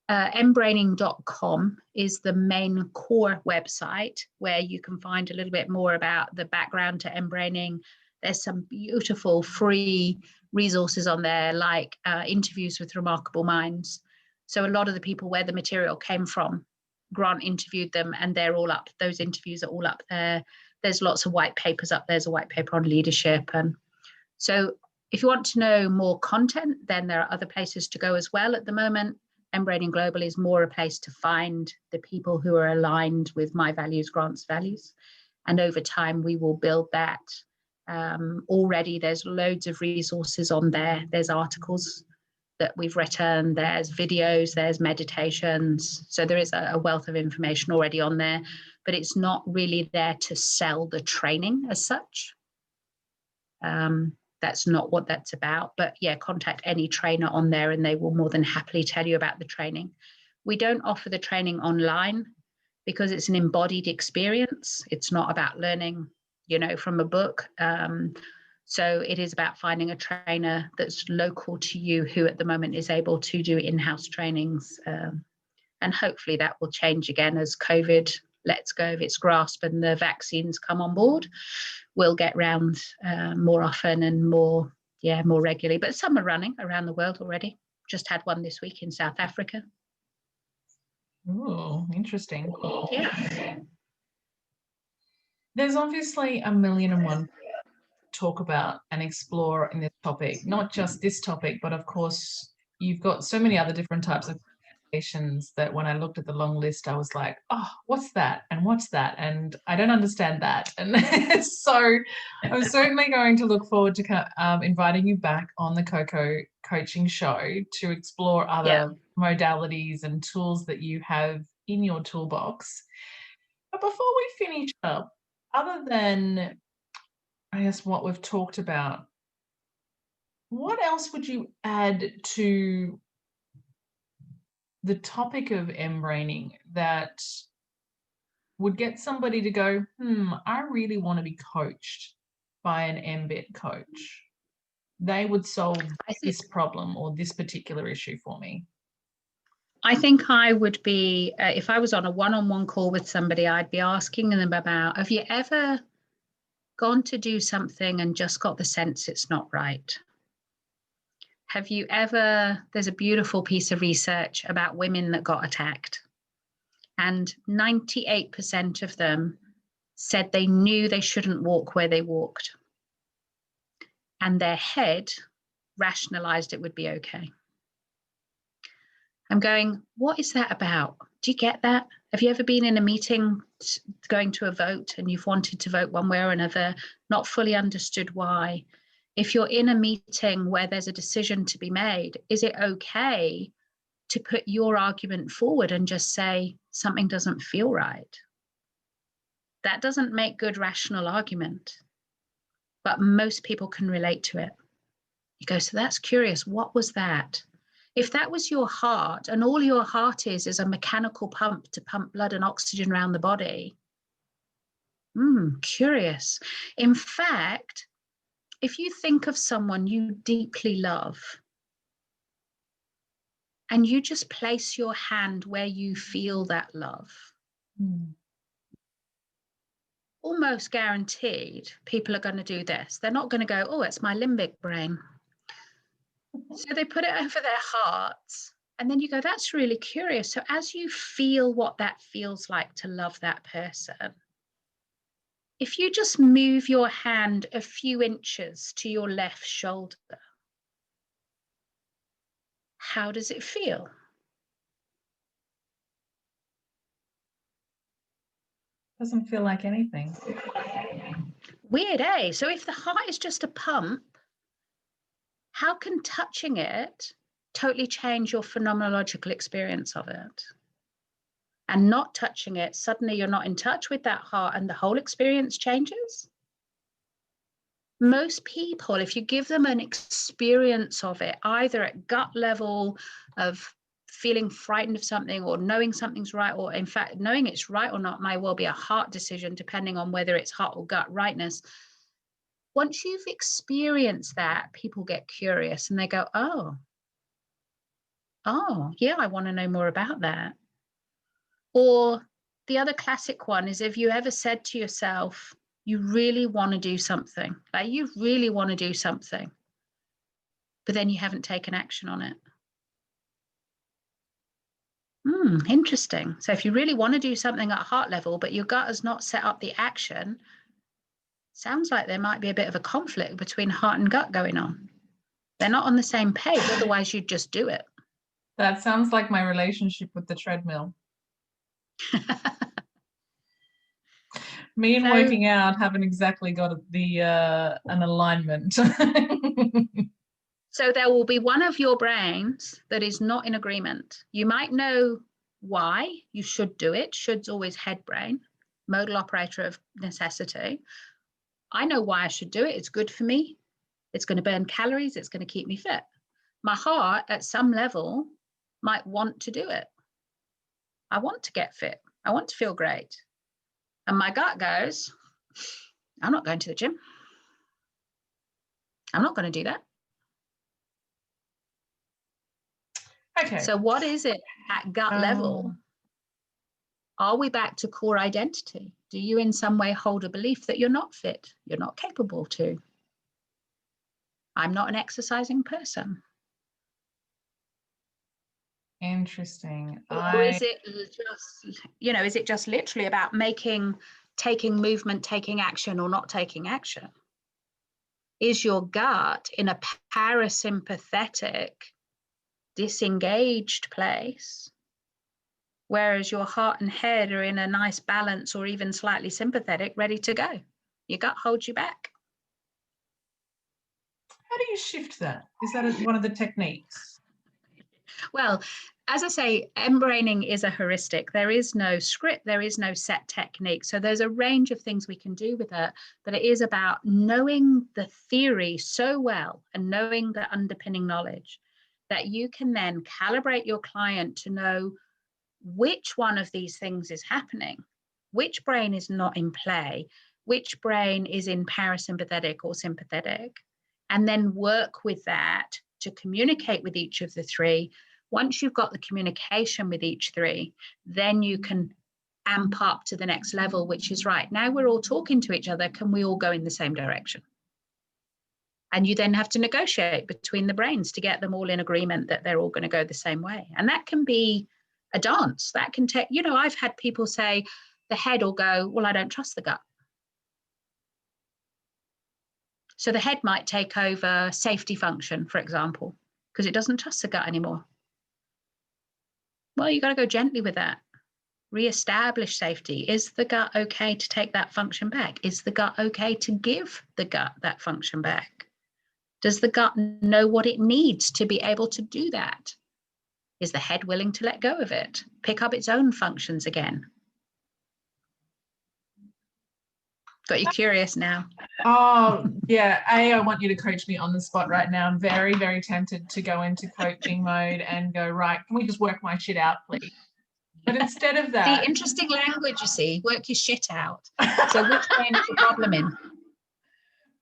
mBraining.com is the main core website where you can find a little bit more about the background to mBraining. There's some beautiful free resources on there, like interviews with remarkable minds. So a lot of the people where the material came from, Grant interviewed them and they're all up. Those interviews are all up there. There's lots of white papers up. There's a white paper on leadership. And so if you want to know more content, then there are other places to go as well at the moment. mBraining Global is more a place to find the people who are aligned with my values, Grant's values. And over time, we will build that. Already, there's loads of resources on there. There's articles that we've written, there's videos, there's meditations. So there is a wealth of information already on there, but it's not really there to sell the training as such. That's not what that's about. But yeah, contact any trainer on there and they will more than happily tell you about the training. We don't offer the training online because it's an embodied experience. It's not about learning, from a book. So it is about finding a trainer that's local to you who at the moment is able to do in-house trainings. And hopefully that will change again as COVID lets go of its grasp and the vaccines come on board. We'll get round more often and more regularly. But some are running around the world already. Just had one this week in South Africa. Oh, interesting. Yeah. There's obviously a million and one talk about and explore in this topic, not just this topic, but of course you've got so many other different types of qualifications that when I looked at the long list, I was like, oh, what's that? And what's that? And I don't understand that. And so I'm certainly going to look forward to inviting you back on the CoCo Coaching Show to explore other modalities and tools that you have in your toolbox. But before we finish up, other than I guess what we've talked about, what else would you add to the topic of mBraining that would get somebody to go, I really want to be coached by an MBIT coach? They would solve this problem or this particular issue for me. I think I would be, if I was on a one-on-one call with somebody, I'd be asking them about, have you ever gone to do something and just got the sense it's not right? Have you ever, there's a beautiful piece of research about women that got attacked, and 98% of them said they knew they shouldn't walk where they walked, and their head rationalized it would be okay. I'm going, what is that about? Do you get that? Have you ever been in a meeting going to a vote and you've wanted to vote one way or another, not fully understood why? If you're in a meeting where there's a decision to be made, is it okay to put your argument forward and just say something doesn't feel right? That doesn't make good rational argument, but most people can relate to it. You go, so that's curious. What was that? If that was your heart and all your heart is a mechanical pump to pump blood and oxygen around the body, Curious. In fact, if you think of someone you deeply love and you just place your hand where you feel that love, almost guaranteed people are going to do this. They're not going to go, oh, it's my limbic brain. So they put it over their hearts. And then you go, that's really curious. So as you feel what that feels like to love that person, if you just move your hand a few inches to your left shoulder, how does it feel? Doesn't feel like anything. Weird, eh? So if the heart is just a pump, how can touching it totally change your phenomenological experience of it? And not touching it, suddenly you're not in touch with that heart and the whole experience changes? Most people, if you give them an experience of it, either at gut level of feeling frightened of something or knowing something's right, or in fact, knowing it's right or not may well be a heart decision, depending on whether it's heart or gut rightness. Once you've experienced that, people get curious and they go, oh, yeah, I want to know more about that. Or the other classic one is if you ever said to yourself, you really want to do something, like you really want to do something, but then you haven't taken action on it. Interesting. So if you really want to do something at heart level, but your gut has not set up the action, sounds like there might be a bit of a conflict between heart and gut going on. They're not on the same page, otherwise you'd just do it. That sounds like my relationship with the treadmill. Me and working out haven't exactly got an alignment. So there will be one of your brains that is not in agreement. You might know why you should do it. Should's always head brain, modal operator of necessity. I know why I should do it. It's good for me. It's going to burn calories. It's going to keep me fit. My heart at some level might want to do it. I want to get fit. I want to feel great. And my gut goes, I'm not going to the gym. I'm not going to do that. Okay. So what is it at gut level? Are we back to core identity? Do you in some way hold a belief that you're not fit? You're not capable to? I'm not an exercising person. Interesting. Or is it just, is it just literally about taking movement, taking action or not taking action? Is your gut in a parasympathetic, disengaged place, whereas your heart and head are in a nice balance or even slightly sympathetic, ready to go? Your gut holds you back. How do you shift that? Is that one of the techniques? Well, as I say, mBraining is a heuristic. There is no script, there is no set technique. So there's a range of things we can do with it, but it is about knowing the theory so well and knowing the underpinning knowledge that you can then calibrate your client to know which one of these things is happening, which brain is not in play, which brain is in parasympathetic or sympathetic, and then work with that to communicate with each of the three. Once you've got the communication with each three, then you can amp up to the next level, which is right. Now we're all talking to each other. Can we all go in the same direction? And you then have to negotiate between the brains to get them all in agreement that they're all going to go the same way. And that can be a dance. That can take, I've had people say the head will go, well, I don't trust the gut. So the head might take over safety function, for example, because it doesn't trust the gut anymore. Well, you got to go gently with that. Reestablish safety. Is the gut okay to take that function back? Is the gut okay to give the gut that function back? Does the gut know what it needs to be able to do that? Is the head willing to let go of it, pick up its own functions again? Got you curious now. Oh, yeah. I want you to coach me on the spot right now. I'm very, very tempted to go into coaching mode and go, right, can we just work my shit out, please? But instead of See, that, interesting language, you see, work your shit out. So which brain is the problem in?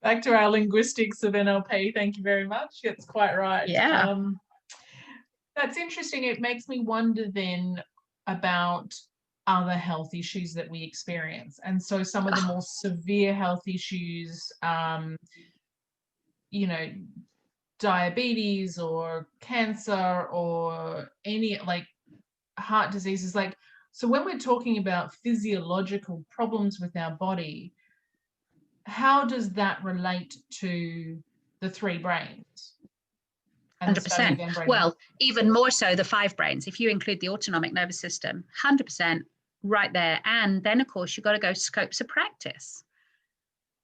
back to our linguistics of NLP, thank you very much. That's quite right. Yeah. That's interesting. It makes me wonder then about other health issues that we experience. And so some of the more severe health issues, you know, diabetes or cancer or any like heart diseases, like, so when we're talking about physiological problems with our body, how does that relate to the three brains and the study of 100%. mBraining? Well, even more so the 5 brains, if you include the autonomic nervous system, 100% right there. And then, of course, you've got to go scopes of practice.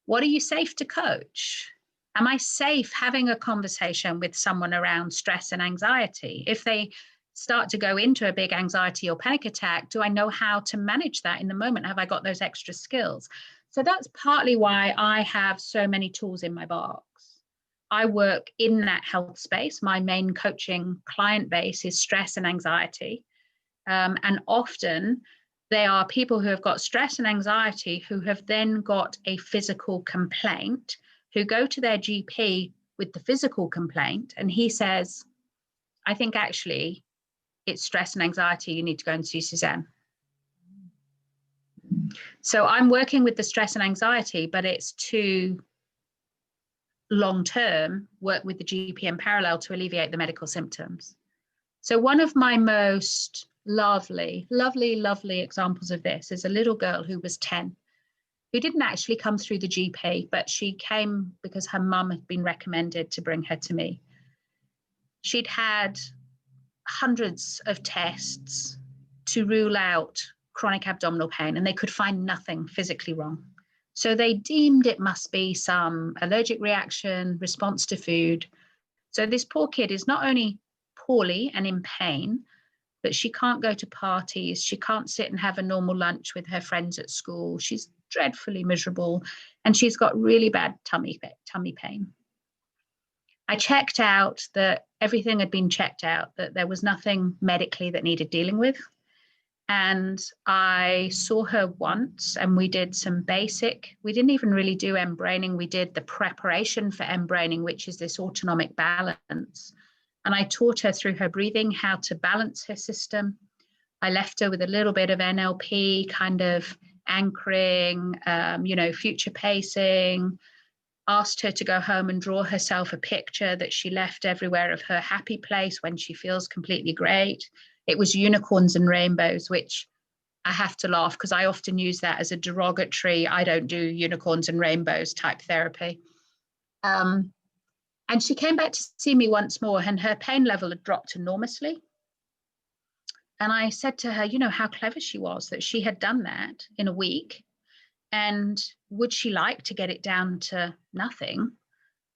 What are you safe to coach? Am I safe having a conversation with someone around stress and anxiety? If they start to go into a big anxiety or panic attack, do I know how to manage that in the moment? Have I got those extra skills? So that's partly why I have so many tools in my box. I work in that health space. My main coaching client base is stress and anxiety. And often they are people who have got stress and anxiety who have then got a physical complaint, who go to their GP with the physical complaint, and he says, I think actually it's stress and anxiety. You need to go and see Suzanne. So I'm working with the stress and anxiety, but it's to long-term work with the GP in parallel to alleviate the medical symptoms. So one of my most lovely examples of this is a little girl who was 10, who didn't actually come through the GP, but she came because her mum had been recommended to bring her to me. She'd had hundreds of tests to rule out chronic abdominal pain, and they could find nothing physically wrong. So they deemed it must be some allergic reaction, response to food. So this poor kid is not only poorly and in pain, but she can't go to parties. She can't sit and have a normal lunch with her friends at school. She's dreadfully miserable, and she's got really bad tummy pain. I checked out that everything had been checked out, that there was nothing medically that needed dealing with. And I saw her once and we did some basic, we didn't even really do mBraining. We did the preparation for mBraining, which is this autonomic balance. And I taught her through her breathing how to balance her system. I left her with a little bit of NLP, kind of anchoring, future pacing, asked her to go home and draw herself a picture that she left everywhere of her happy place when she feels completely great. It was unicorns and rainbows, which I have to laugh because I often use that as a derogatory, I don't do unicorns and rainbows type therapy. And she came back to see me once more and her pain level had dropped enormously. And I said to her, how clever she was that she had done that in a week. And would she like to get it down to nothing?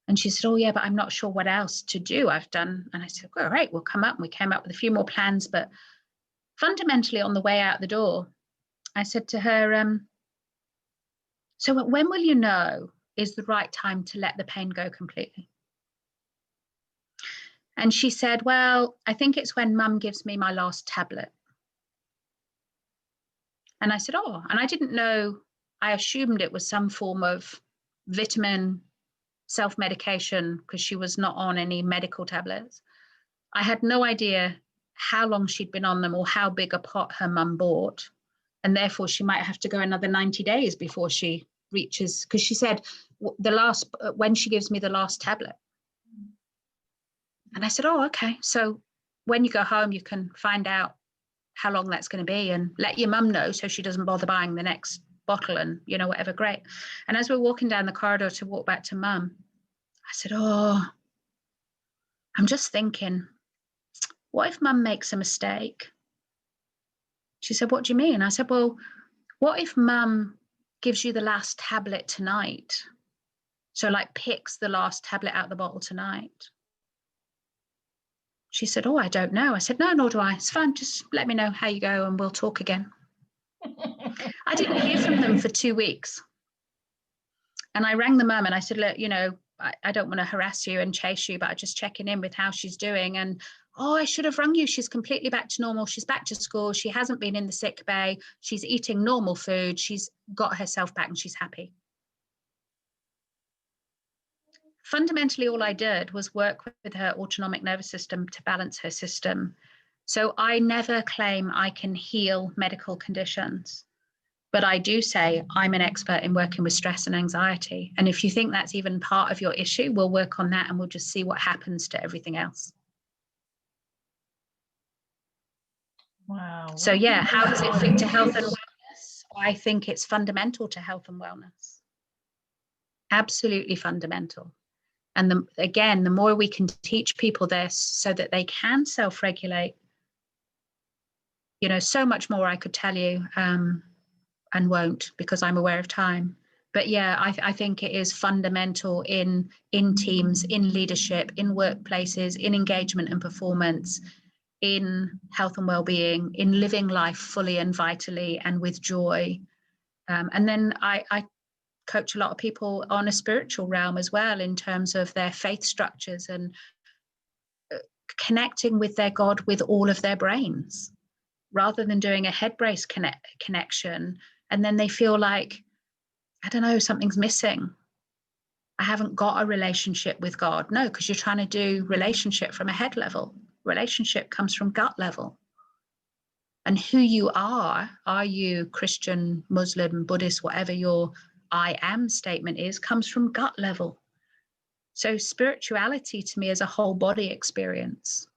And she said, oh, yeah, but I'm not sure what else to do. I've done. And I said, all right, we'll come up. And we came up with a few more plans. But fundamentally, on the way out the door, I said to her, so when will you know is the right time to let the pain go completely? And she said, well, I think it's when mum gives me my last tablet. And I said, oh, and I didn't know. I assumed it was some form of vitamin self-medication because she was not on any medical tablets. I had no idea how long she'd been on them or how big a pot her mum bought. And therefore she might have to go another 90 days before she reaches, because she said when she gives me the last tablet. And I said, oh, okay. So when you go home, you can find out how long that's going to be and let your mum know so she doesn't bother buying the next bottle and, whatever, great. And as we're walking down the corridor to walk back to mum, I said, oh, I'm just thinking, what if mum makes a mistake? She said, what do you mean? I said, well, what if mum gives you the last tablet tonight? So picks the last tablet out the bottle tonight. She said, oh, I don't know. I said, no, nor do I. It's fine. Just let me know how you go and we'll talk again. I didn't hear from them for 2 weeks. And I rang the mum and I said, look, I don't want to harass you and chase you, but I'm just checking in with how she's doing. And, oh, I should have rung you. She's completely back to normal. She's back to school. She hasn't been in the sick bay. She's eating normal food. She's got herself back and she's happy. Fundamentally, all I did was work with her autonomic nervous system to balance her system. So I never claim I can heal medical conditions, but I do say I'm an expert in working with stress and anxiety. And if you think that's even part of your issue, we'll work on that and we'll just see what happens to everything else. Wow. So yeah, how does it fit to health and wellness? I think it's fundamental to health and wellness. Absolutely fundamental. And again, the more we can teach people this so that they can self-regulate, so much more I could tell you and won't because I'm aware of time. But yeah, I think it is fundamental in teams, in leadership, in workplaces, in engagement and performance, in health and well-being, in living life fully and vitally and with joy. And then I coach a lot of people on a spiritual realm as well, in terms of their faith structures and connecting with their God with all of their brains, rather than doing a head brace connection. And then they feel like, I don't know, something's missing. I haven't got a relationship with God. No, because you're trying to do relationship from a head level. Relationship comes from gut level. And who you are you Christian, Muslim, Buddhist, whatever your I am statement is, comes from gut level. So spirituality to me is a whole body experience.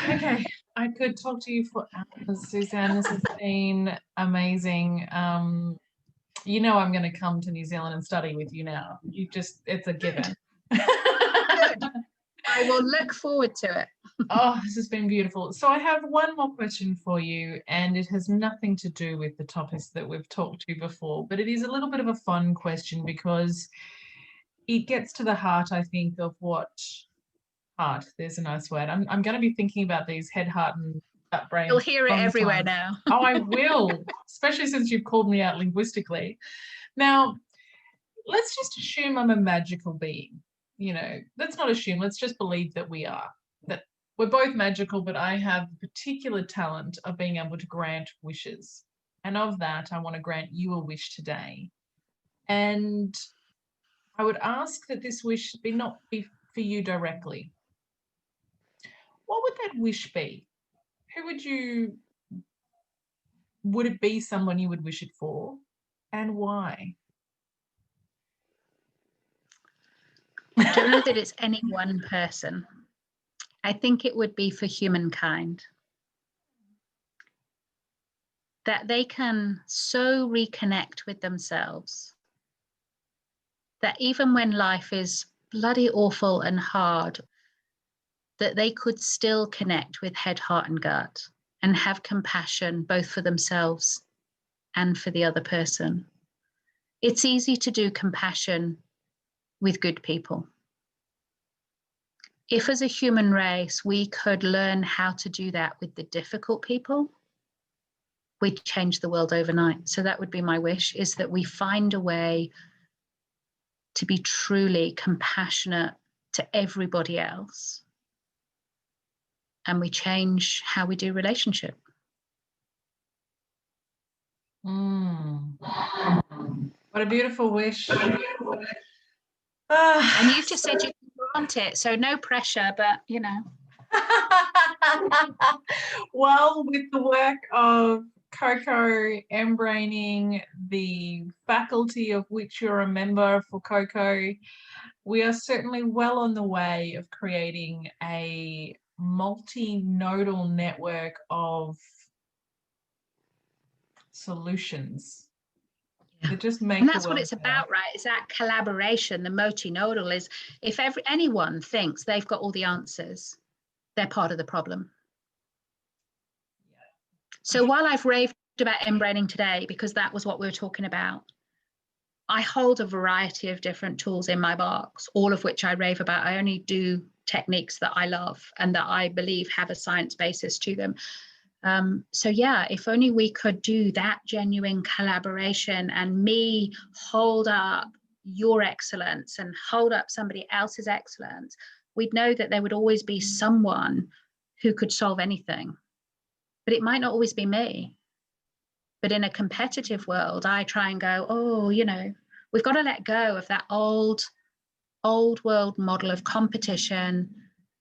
Okay, I could talk to you for hours, Suzanne. This has been amazing. I'm going to come to New Zealand and study with you now. It's a given. Good. I will look forward to it. Oh, this has been beautiful. So I have one more question for you, and it has nothing to do with the topics that we've talked to before, but it is a little bit of a fun question because it gets to the heart, I think, of what heart. There's a nice word. I'm going to be thinking about these head, heart, and gut brain. You'll hear it everywhere now. Oh, I will, especially since you've called me out linguistically. Now, let's just assume I'm a magical being. Let's not assume. Let's just believe that we are. That we're both magical, but I have the particular talent of being able to grant wishes. And of that, I want to grant you a wish today. And I would ask that this wish not be for you directly. What would that wish be? Would it be someone you would wish it for, and why? I don't know that it's any one person. I think it would be for humankind. That they can so reconnect with themselves that even when life is bloody awful and hard, that they could still connect with head, heart, and gut and have compassion both for themselves and for the other person. It's easy to do compassion with good people. If as a human race, we could learn how to do that with the difficult people, we'd change the world overnight. So that would be my wish, is that we find a way to be truly compassionate to everybody else. And we change how we do relationship. What a beautiful wish. And you've just said you can grant it, so no pressure, but Well, with the work of CoCo, mBraining, the faculty of which you're a member for CoCo, we are certainly well on the way of creating a multi-nodal network of solutions that just make and that's what it's about, right? It's that collaboration. The multi-nodal is, if anyone thinks they've got all the answers, they're part of the problem. So while I've raved about mBraining today, because that was what we were talking about, I hold a variety of different tools in my box, all of which I rave about. I only do techniques that I love and that I believe have a science basis to them. So yeah, if only we could do that genuine collaboration, and me hold up your excellence and hold up somebody else's excellence, we'd know that there would always be someone who could solve anything. But it might not always be me. But in a competitive world, I try and go, oh, we've got to let go of that old world model of competition,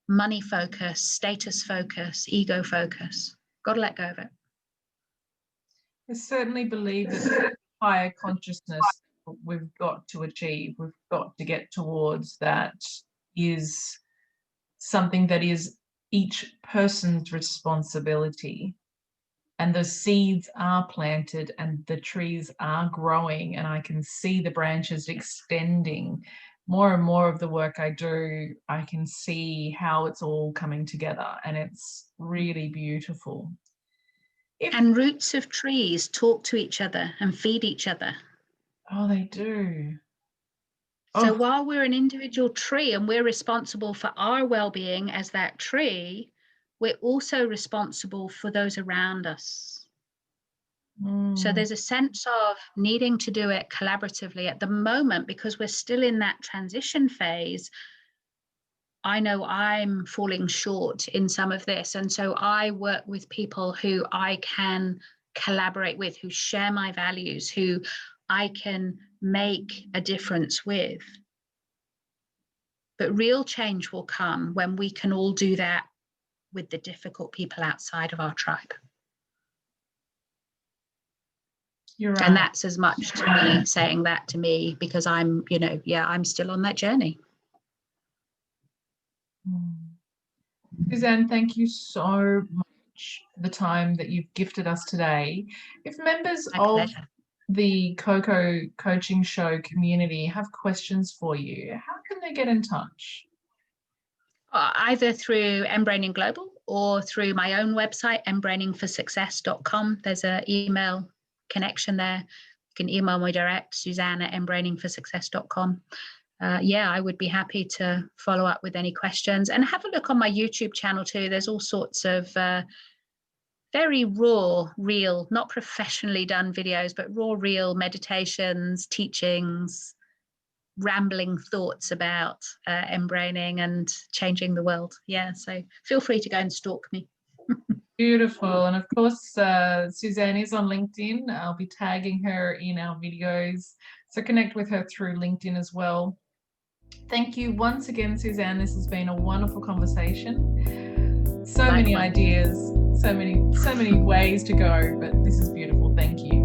money focus, status focus, ego focus. Got to let go of it. I certainly believe that higher consciousness we've got to achieve, we've got to get towards, that is something that is each person's responsibility. And the seeds are planted and the trees are growing, and I can see the branches extending. More and more of the work I do, I can see how it's all coming together, and it's really beautiful. And roots of trees talk to each other and feed each other. Oh, they do. So while we're an individual tree and we're responsible for our well-being as that tree, we're also responsible for those around us. So there's a sense of needing to do it collaboratively at the moment, because we're still in that transition phase. I know I'm falling short in some of this. And so I work with people who I can collaborate with, who share my values, who I can make a difference with. But real change will come when we can all do that with the difficult people outside of our tribe. You're right. And that's as much to me saying that to me, because I'm, I'm still on that journey. Suzanne, thank you so much for the time that you've gifted us today. If members of the CoCo Coaching Show community have questions for you, how can they get in touch? Either through mBraining Global or through my own website, mbrainingforsuccess.com. There's an email connection there. You can email me direct, Suzanne@mbrainingforsuccess.com. I would be happy to follow up with any questions, and have a look on my YouTube channel too. There's all sorts of very raw, real, not professionally done videos, but raw, real meditations, teachings, rambling thoughts about mBraining and changing the world. So feel free to go and stalk me. Beautiful. And of course, Suzanne is on LinkedIn. I'll be tagging her in our videos, so connect with her through LinkedIn as well. Thank you once again, Suzanne. This has been a wonderful conversation. So many ideas, so many ways to go, but this is beautiful. Thank you.